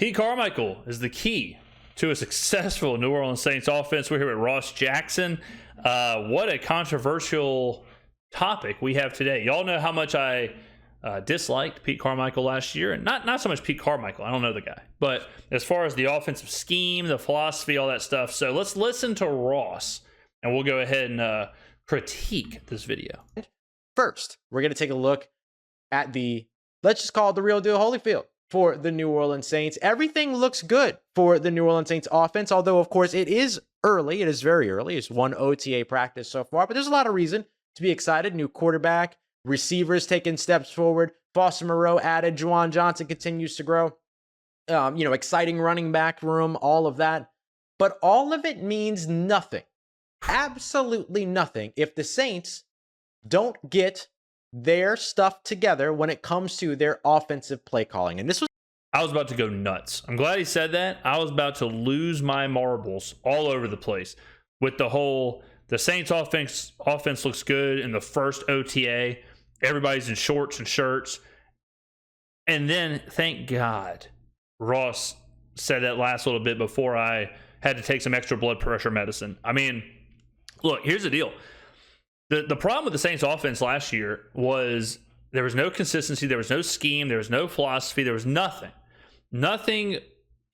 Pete Carmichael is the key to a successful New Orleans Saints offense. We're here with Ross Jackson. What a controversial topic we have today. Y'all know how much I disliked Pete Carmichael last year, and not so much Pete Carmichael. I don't know the guy, but as far as the offensive scheme, the philosophy, all that stuff. So let's listen to Ross, and we'll go ahead and critique this video. First, we're going to take a look at let's just call it the real deal Holyfield for the New Orleans Saints. Everything looks good for the New Orleans Saints offense, although, of course, it is early. It is very early. It's one OTA practice so far, but there's a lot of reason to be excited. New quarterback, receivers taking steps forward. Foster Moreau added. Juwan Johnson continues to grow. Exciting running back room, all of that. But all of it means nothing. Absolutely nothing if the Saints don't get their stuff together when it comes to their offensive play calling. And I was about to go nuts. I'm glad he said that. I was about to lose my marbles all over the place with the Saints offense looks good in the first OTA. Everybody's in shorts and shirts. And then, thank God, Ross said that last little bit before I had to take some extra blood pressure medicine. I mean, look, here's the deal. The problem with the Saints offense last year was there was no consistency, there was no scheme, there was no philosophy, there was nothing. Nothing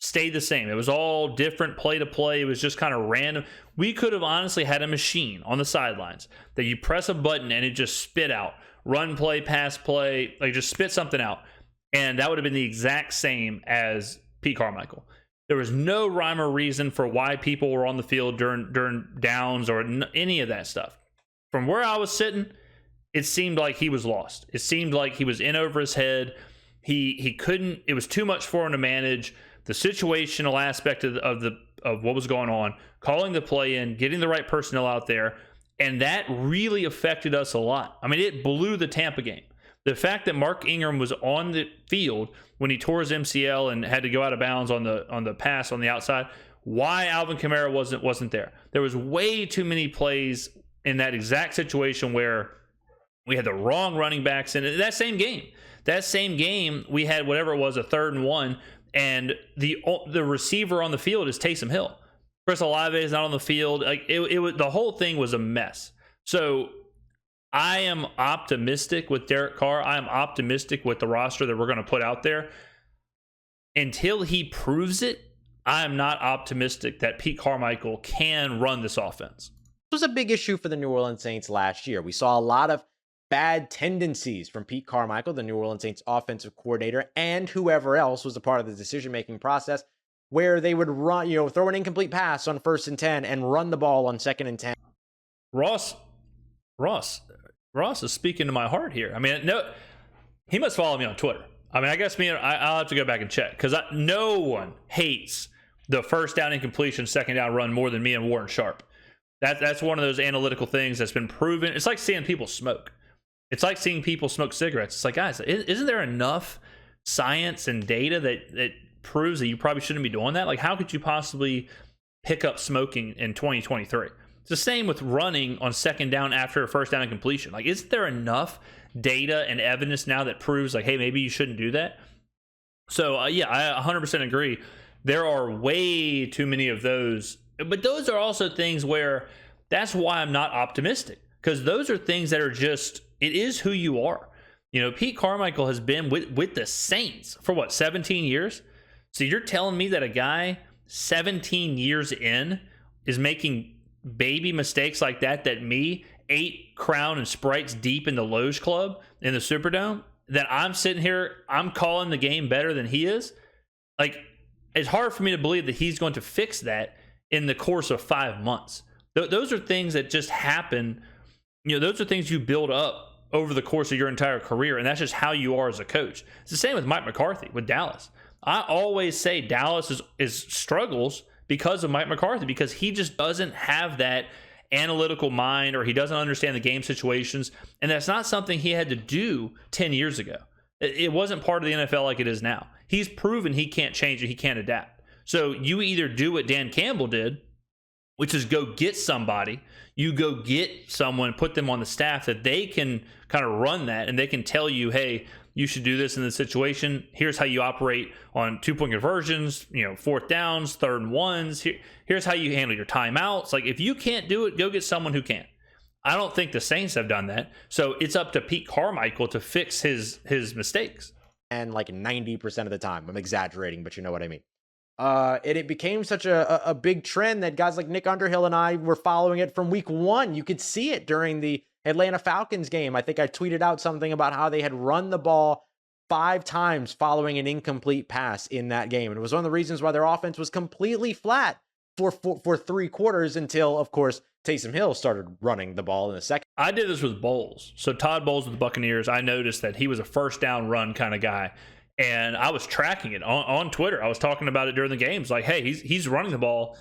stayed the same. It was all different play to play. It was just kind of random. We could have honestly had a machine on the sidelines that you press a button and it just spit out. Run play, pass play, like just spit something out. And that would have been the exact same as Pete Carmichael. There was no rhyme or reason for why people were on the field during downs or any of that stuff. From where I was sitting, it seemed like he was lost. It seemed like he was in over his head. He couldn't. It was too much for him to manage. The situational aspect of what was going on, calling the play in, getting the right personnel out there, and that really affected us a lot. I mean, it blew the Tampa game. The fact that Mark Ingram was on the field when he tore his MCL and had to go out of bounds on the pass on the outside, why Alvin Kamara wasn't there. There was way too many plays in that exact situation where we had the wrong running backs in it. That same game, we had whatever it was, a 3rd and 1, and the receiver on the field is Taysom Hill. Chris Olave is not on the field. Like the whole thing was a mess. So I am optimistic with Derek Carr. I am optimistic with the roster that we're going to put out there. Until he proves it, I am not optimistic that Pete Carmichael can run this offense. This was a big issue for the New Orleans Saints last year. We saw a lot of bad tendencies from Pete Carmichael, the New Orleans Saints offensive coordinator, and whoever else was a part of the decision-making process, where they would run, throw an incomplete pass on 1st and 10 and run the ball on 2nd and 10. Ross is speaking to my heart here. I mean, no, he must follow me on Twitter. I mean, I guess I'll have to go back and check, because no one hates the 1st down incompletion, 2nd down run more than me and Warren Sharp. That's one of those analytical things that's been proven. It's like seeing people smoke. It's like seeing people smoke cigarettes. It's like, guys, isn't there enough science and data that proves that you probably shouldn't be doing that? Like, how could you possibly pick up smoking in 2023? It's the same with running on 2nd down after a 1st down incompletion. Like, isn't there enough data and evidence now that proves, like, hey, maybe you shouldn't do that? So, I 100% agree. There are way too many of those. But those are also things where that's why I'm not optimistic, because those are things that are just, it is who you are. Pete Carmichael has been with the Saints for 17 years? So you're telling me that a guy 17 years in is making baby mistakes like that me, 8 Crown and Sprites deep in the Loge Club in the Superdome, that I'm sitting here, I'm calling the game better than he is? Like, it's hard for me to believe that he's going to fix that in the course of 5 months. Those are things that just happen. Those are things you build up over the course of your entire career, and that's just how you are as a coach. It's the same with Mike McCarthy with Dallas. I always say Dallas is struggles because of Mike McCarthy, because he just doesn't have that analytical mind, or he doesn't understand the game situations, and that's not something he had to do 10 years ago. It wasn't part of the NFL like it is now. He's proven he can't change it, he can't adapt. So you either do what Dan Campbell did, which is go get somebody, you go get someone, put them on the staff that they can kind of run that, and they can tell you, hey, you should do this in this situation. Here's how you operate on 2-point conversions, fourth downs, 3rd and 1s. Here's how you handle your timeouts. Like, if you can't do it, go get someone who can. I don't think the Saints have done that. So it's up to Pete Carmichael to fix his mistakes. And like 90% of the time, I'm exaggerating, but you know what I mean. And it became such a big trend that guys like Nick Underhill and I were following it from week 1. You could see it during the Atlanta Falcons game. I think I tweeted out something about how they had run the ball 5 times following an incomplete pass in that game. And it was one of the reasons why their offense was completely flat for 3 quarters until, of course, Taysom Hill started running the ball in the second. I did this with Bowles. So Todd Bowles with the Buccaneers, I noticed that he was a first down run kind of guy. And I was tracking it on Twitter. I was talking about it during the games. Like, hey, he's running the ball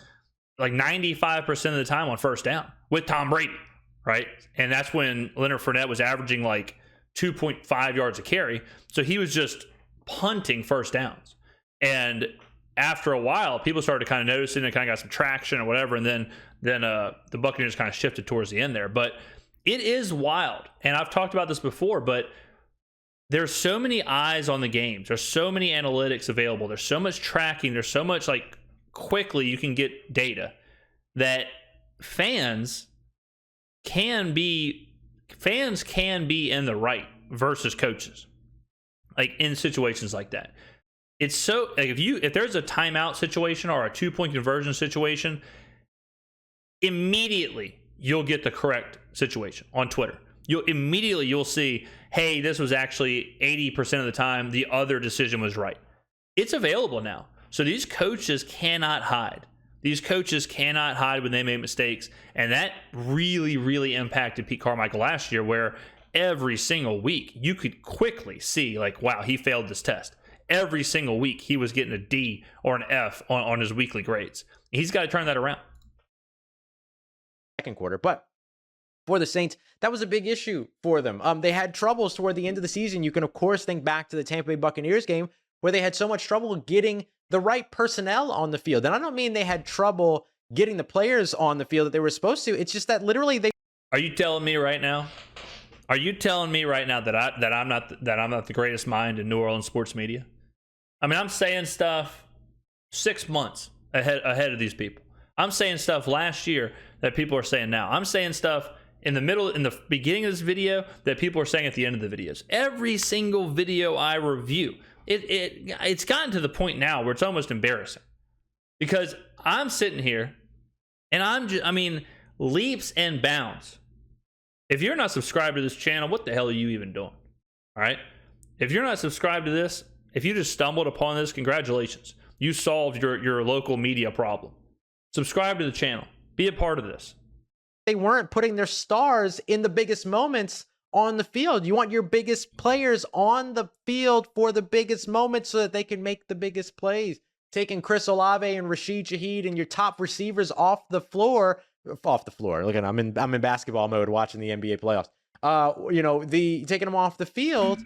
like 95% of the time on first down with Tom Brady, right? And that's when Leonard Fournette was averaging like 2.5 yards a carry. So he was just punting first downs. And after a while, people started to kind of notice it and kind of got some traction or whatever. And then the Buccaneers kind of shifted towards the end there. But it is wild. And I've talked about this before, but there's so many eyes on the games. There's so many analytics available. There's so much tracking. There's so much like quickly you can get data that fans can be in the right versus coaches, like in situations like that. It's so like if there's a timeout situation or a 2-point conversion situation, immediately you'll get the correct situation on Twitter. You'll see, hey, this was actually 80% of the time the other decision was right. It's available now. So these coaches cannot hide. These coaches cannot hide when they make mistakes. And that really, really impacted Pete Carmichael last year, where every single week you could quickly see, like, wow, he failed this test. Every single week he was getting a D or an F on his weekly grades. He's got to turn that around. Second quarter, but for the Saints, that was a big issue for them. They had troubles toward the end of the season. You can, of course, think back to the Tampa Bay Buccaneers game where they had so much trouble getting the right personnel on the field. And I don't mean they had trouble getting the players on the field that they were supposed to. It's just that literally they... Are you telling me right now? Are you telling me right now that I'm not the greatest mind in New Orleans sports media? I mean, I'm saying stuff 6 months ahead of these people. I'm saying stuff last year that people are saying now. I'm saying stuff in the beginning of this video that people are saying at the end of the videos. Every single video I review, it's gotten to the point now where it's almost embarrassing, because I'm sitting here and leaps and bounds. If you're not subscribed to this channel, what the hell are you even doing? All right. If you're not subscribed to this, if you just stumbled upon this, congratulations. You solved your local media problem. Subscribe to the channel. Be a part of this. They weren't putting their stars in the biggest moments on the field. You want your biggest players on the field for the biggest moments so that they can make the biggest plays. Taking Chris Olave and Rashid Shaheed and your top receivers off the floor. Look, I'm in basketball mode watching the NBA playoffs. Taking them off the field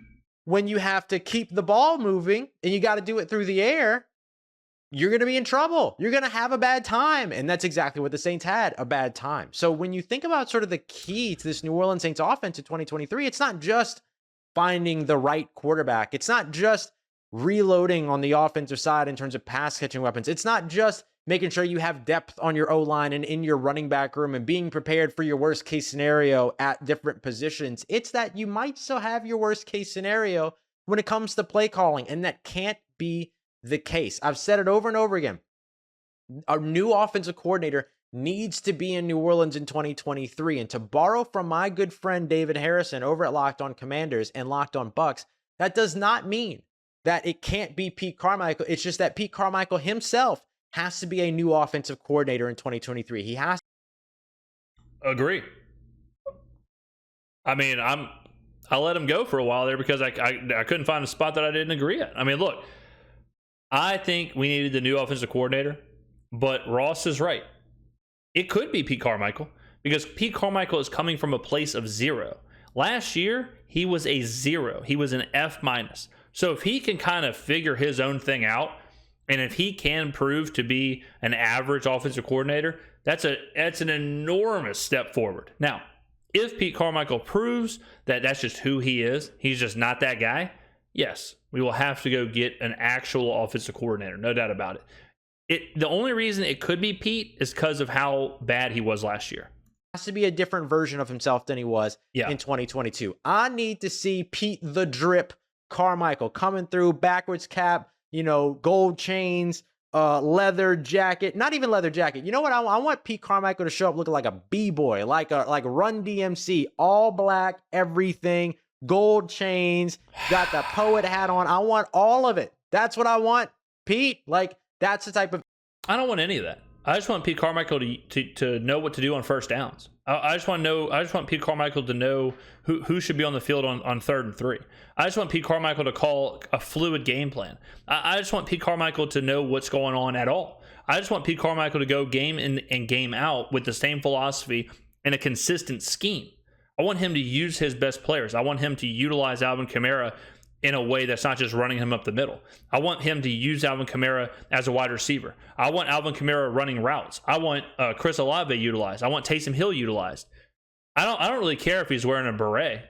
when you have to keep the ball moving and you got to do it through the air. You're going to be in trouble. You're going to have a bad time. And that's exactly what the Saints had, a bad time. So when you think about sort of the key to this New Orleans Saints offense in 2023, it's not just finding the right quarterback. It's not just reloading on the offensive side in terms of pass catching weapons. It's not just making sure you have depth on your O-line and in your running back room and being prepared for your worst case scenario at different positions. It's that you might still have your worst case scenario when it comes to play calling, and that can't be the case. I've said it over and over again. A new offensive coordinator needs to be in New Orleans in 2023. And to borrow from my good friend David Harrison over at Locked On Commanders and Locked On Bucks, that does not mean that it can't be Pete Carmichael. It's just that Pete Carmichael himself has to be a new offensive coordinator in 2023. He has to. Agree. I mean, I let him go for a while there because I couldn't find a spot that I didn't agree at. I mean, look, I think we needed the new offensive coordinator, but Ross is right. It could be Pete Carmichael because Pete Carmichael is coming from a place of 0. Last year, he was a 0. He was an F-. So if he can kind of figure his own thing out, and if he can prove to be an average offensive coordinator, that's an enormous step forward. Now, if Pete Carmichael proves that that's just who he is, he's just not that guy, yes, we will have to go get an actual offensive coordinator, no doubt about it. The only reason it could be Pete is because of how bad he was last year. Has to be a different version of himself than he was in 2022. I need to see Pete the Drip Carmichael coming through, backwards cap, gold chains, leather jacket, not even leather jacket. You know what? I want Pete Carmichael to show up looking like a B-boy, like Run DMC, all black, everything, gold chains, got the poet hat on. I want all of it. That's what I want, Pete. Like, that's the type of. I don't want any of that. I just want Pete Carmichael to know what to do on first downs. I just want Pete Carmichael to know who should be on the field on 3rd and 3. I just want Pete Carmichael to call a fluid game plan. I just want Pete Carmichael to know what's going on at all. I just want Pete Carmichael to go game in and game out with the same philosophy and a consistent scheme. I want him to use his best players. I want him to utilize Alvin Kamara in a way that's not just running him up the middle. I want him to use Alvin Kamara as a wide receiver. I want Alvin Kamara running routes. I want Chris Olave utilized. I want Taysom Hill utilized. I don't really care if he's wearing a beret.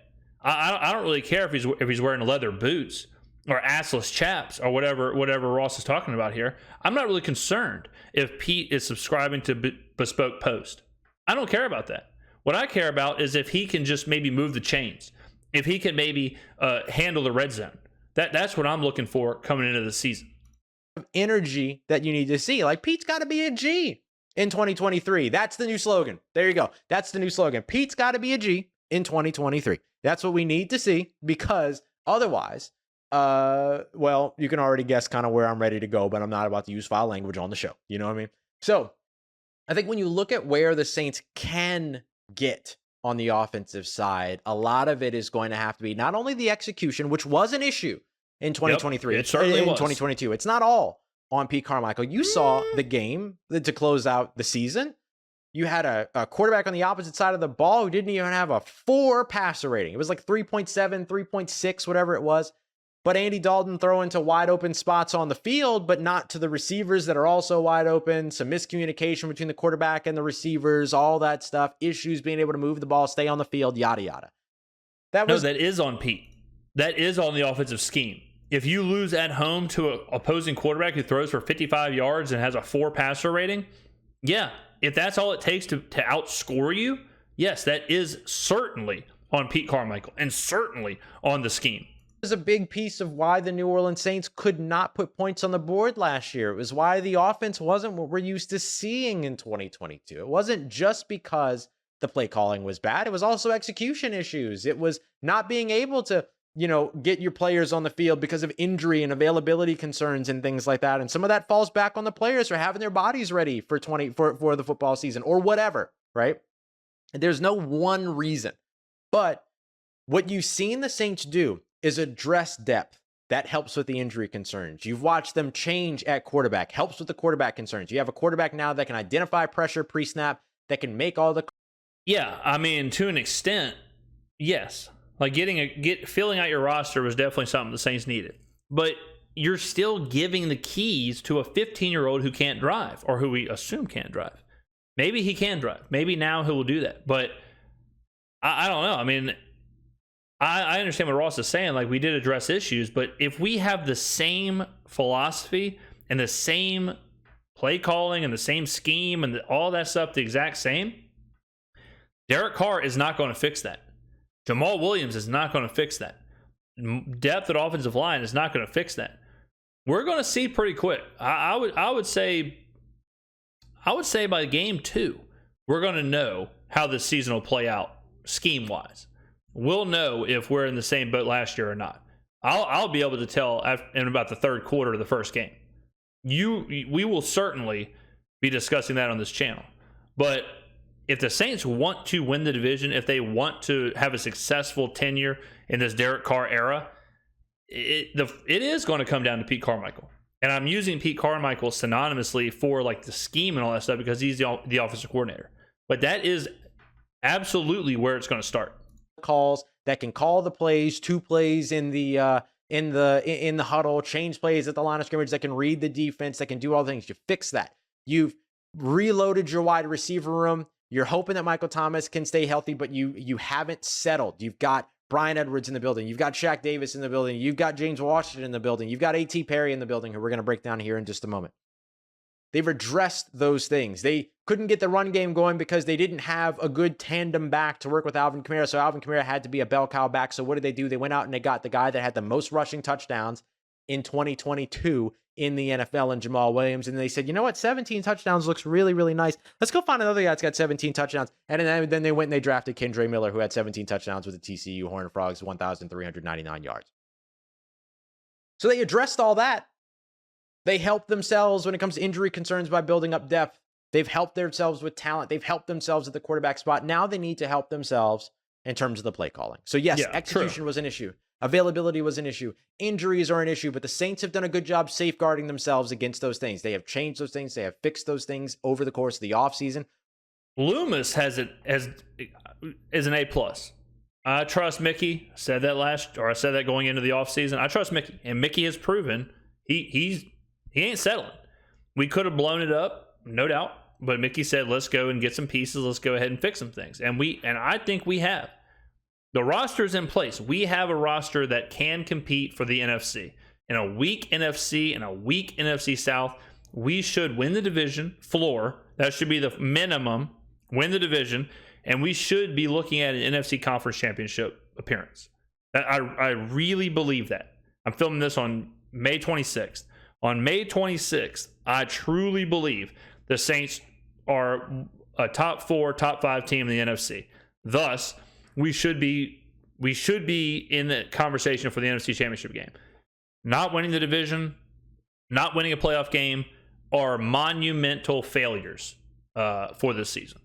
I don't really care if he's wearing leather boots or assless chaps or whatever Ross is talking about here. I'm not really concerned if Pete is subscribing to bespoke post. I don't care about that. What I care about is if he can just maybe move the chains. If he can maybe handle the red zone. That's what I'm looking for coming into the season. Energy that you need to see. Like, Pete's got to be a G in 2023. That's the new slogan. There you go. That's the new slogan. Pete's got to be a G in 2023. That's what we need to see, because otherwise, well, you can already guess kind of where I'm ready to go, but I'm not about to use foul language on the show. You know what I mean? So I think when you look at where the Saints can get on the offensive side, a lot of it is going to have to be not only the execution, which was an issue in 2023, it certainly was. 2022. It's not all on Pete Carmichael. You saw the game to close out the season. You had a quarterback on the opposite side of the ball who didn't even have a 4 passer rating. It was like 3.7, 3.6, whatever it was. But Andy Dalton throwing to wide open spots on the field, but not to the receivers that are also wide open. Some miscommunication between the quarterback and the receivers, all that stuff. Issues being able to move the ball, stay on the field, yada, yada. That is on Pete. That is on the offensive scheme. If you lose at home to an opposing quarterback who throws for 55 yards and has a 4 passer rating, yeah, if that's all it takes to outscore you, yes, that is certainly on Pete Carmichael and certainly on the scheme. Was a big piece of why the New Orleans Saints could not put points on the board last year. It was why the offense wasn't what we're used to seeing in 2022. It wasn't just because the play calling was bad. It was also execution issues. It was not being able to, get your players on the field because of injury and availability concerns and things like that. And some of that falls back on the players for having their bodies ready for the football season or whatever, right? And there's no one reason. But what you've seen the Saints do is address depth. That helps with the injury concerns. You've watched them change at quarterback, helps with the quarterback concerns. You have a quarterback now that can identify pressure pre-snap, that can make all the. Yeah, I mean, to an extent, yes. Like filling out your roster was definitely something the Saints needed. But you're still giving the keys to a 15-year-old who can't drive, or who we assume can't drive. Maybe he can drive. Maybe now he will do that. But I don't know. I mean, I understand what Ross is saying. Like, we did address issues, but if we have the same philosophy and the same play calling and the same scheme and all that stuff the exact same, Derek Carr is not going to fix that. Jamal Williams is not going to fix that. Depth at offensive line is not going to fix that. We're going to see pretty quick. I would say by game 2, we're going to know how this season will play out scheme wise. We'll know if we're in the same boat last year or not. I'll be able to tell in about the 3rd quarter of the first game. We will certainly be discussing that on this channel. But if the Saints want to win the division, if they want to have a successful tenure in this Derek Carr era, it is going to come down to Pete Carmichael. And I'm using Pete Carmichael synonymously for like the scheme and all that stuff because he's the offensive coordinator. But that is absolutely where it's going to start. Calls that can call the plays, 2 plays in the huddle, change plays at the line of scrimmage, that can read the defense, that can do all the things. You fix that. You've reloaded your wide receiver room. You're hoping that Michael Thomas can stay healthy, but you haven't settled. You've got Brian Edwards in the building. You've got Shaq Davis in the building. You've got James Washington in the building. You've got A.T. Perry in the building, who we're going to break down here in just a moment. They've addressed those things. They couldn't get the run game going because they didn't have a good tandem back to work with Alvin Kamara. So Alvin Kamara had to be a bell cow back. So what did they do? They went out and they got the guy that had the most rushing touchdowns in 2022 in the NFL, and Jamal Williams. And they said, you know what? 17 touchdowns looks really, really nice. Let's go find another guy that's got 17 touchdowns. And then they went and they drafted Kendre Miller, who had 17 touchdowns with the TCU Horned Frogs, 1,399 yards. So they addressed all that. They helped themselves when it comes to injury concerns by building up depth. They've helped themselves with talent. They've helped themselves at the quarterback spot. Now they need to help themselves in terms of the play calling. So yes, execution was an issue. Availability was an issue. Injuries are an issue, but the Saints have done a good job safeguarding themselves against those things. They have changed those things. They have fixed those things over the course of the offseason. Loomis is an A+. I trust Mickey. I said that going into the offseason. I trust Mickey. And Mickey has proven he ain't settling. We could have blown it up, no doubt. But Mickey said, let's go and get some pieces. Let's go ahead and fix some things. And I think we have. The roster's in place. We have a roster that can compete for the NFC. In a weak NFC and a weak NFC South, we should win the division floor. That should be the minimum. Win the division. And we should be looking at an NFC Conference Championship appearance. I really believe that. I'm filming this on May 26th. On May 26th, I truly believe the Saints are a top 4, top 5 team in the NFC. Thus, we should be in the conversation for the NFC Championship game. Not winning the division, not winning a playoff game are monumental failures for this season.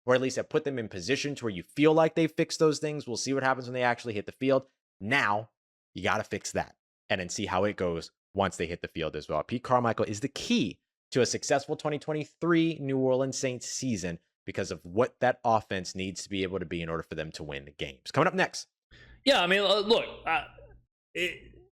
Or at least have put them in positions where you feel like they've fixed those things. We'll see what happens when they actually hit the field. Now, you got to fix that and then see how it goes once they hit the field as well. Pete Carmichael is the key to a successful 2023 New Orleans Saints season because of what that offense needs to be able to be in order for them to win the games. Coming up next. Yeah, I mean, look,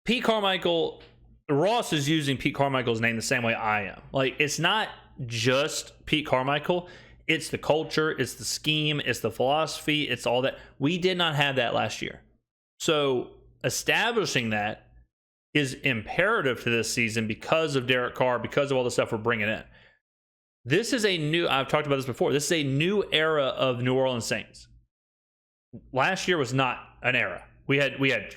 Pete Carmichael, Ross is using Pete Carmichael's name the same way I am. Like, it's not just Pete Carmichael. It's the culture, it's the scheme, it's the philosophy, it's all that. We did not have that last year. So establishing that is imperative to this season because of Derek Carr, because of all the stuff we're bringing in. This is I've talked about this before, this is a new era of New Orleans Saints. Last year was not an era. We had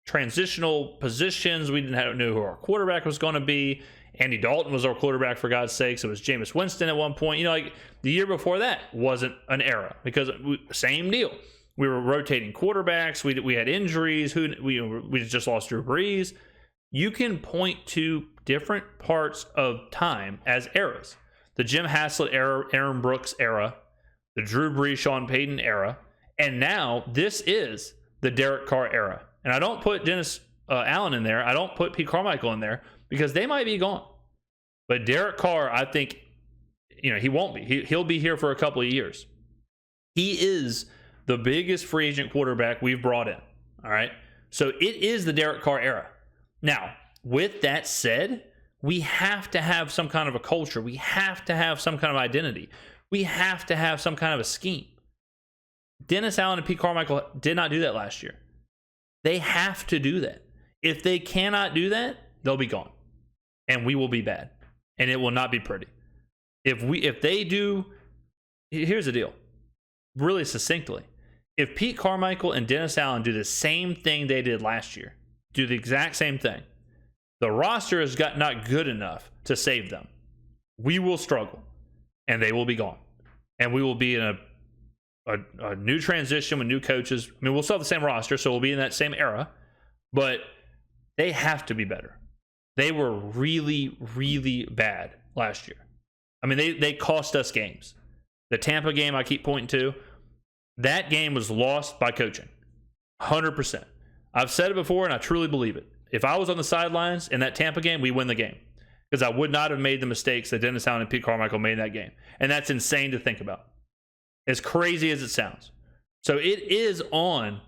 transitional positions. We didn't know who our quarterback was going to be. Andy Dalton was our quarterback, for God's sakes. It was Jameis Winston at one point. Like the year before that wasn't an era because same deal. We were rotating quarterbacks. We had injuries. We just lost Drew Brees. You can point to different parts of time as eras. The Jim Haslett era, Aaron Brooks era, the Drew Brees, Sean Payton era, and now this is the Derek Carr era. And I don't put Dennis Allen in there. I don't put Pete Carmichael in there because they might be gone. But Derek Carr, I think, he won't be. He'll be here for a couple of years. He is the biggest free agent quarterback we've brought in. All right. So it is the Derek Carr era. Now, with that said, we have to have some kind of a culture. We have to have some kind of identity. We have to have some kind of a scheme. Dennis Allen and Pete Carmichael did not do that last year. They have to do that. If they cannot do that, they'll be gone. And we will be bad. And it will not be pretty. If they do, here's the deal. Really succinctly. If Pete Carmichael and Dennis Allen do the same thing they did last year, do the exact same thing, the roster is not good enough to save them. We will struggle. And they will be gone. And we will be in a new transition with new coaches. I mean, we'll still have the same roster, so we'll be in that same era. But they have to be better. They were really, really bad last year. I mean, they cost us games. The Tampa game I keep pointing to, that game was lost by coaching. 100%. I've said it before, and I truly believe it. If I was on the sidelines in that Tampa game, we win the game. Because I would not have made the mistakes that Dennis Allen and Pete Carmichael made in that game. And that's insane to think about. As crazy as it sounds. So it is on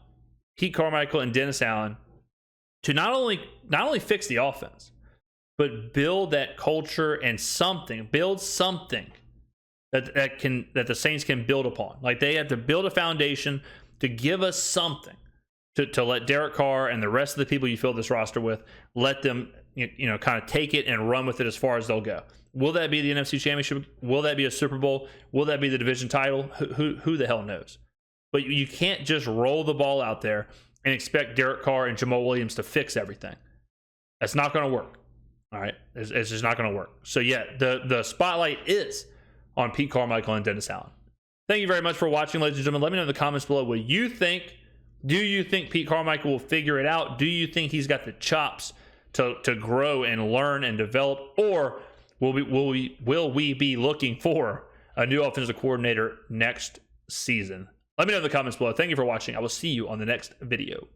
Pete Carmichael and Dennis Allen to not only fix the offense, but build that culture and build something that the Saints can build upon. Like they have to build a foundation to give us something. to let Derek Carr and the rest of the people you fill this roster with, let them kind of take it and run with it as far as they'll go. Will that be the NFC Championship? Will that be a Super Bowl? Will that be the division title? Who the hell knows? But you can't just roll the ball out there and expect Derek Carr and Jamal Williams to fix everything. That's not going to work. All right, it's just not going to work. So yeah, the spotlight is on Pete Carmichael and Dennis Allen. Thank you very much for watching, ladies and gentlemen. Let me know in the comments below what you think. Do you think Pete Carmichael will figure it out? Do you think he's got the chops to grow and learn and develop, or will we be looking for a new offensive coordinator next season? Let me know in the comments below. Thank you for watching. I will see you on the next video.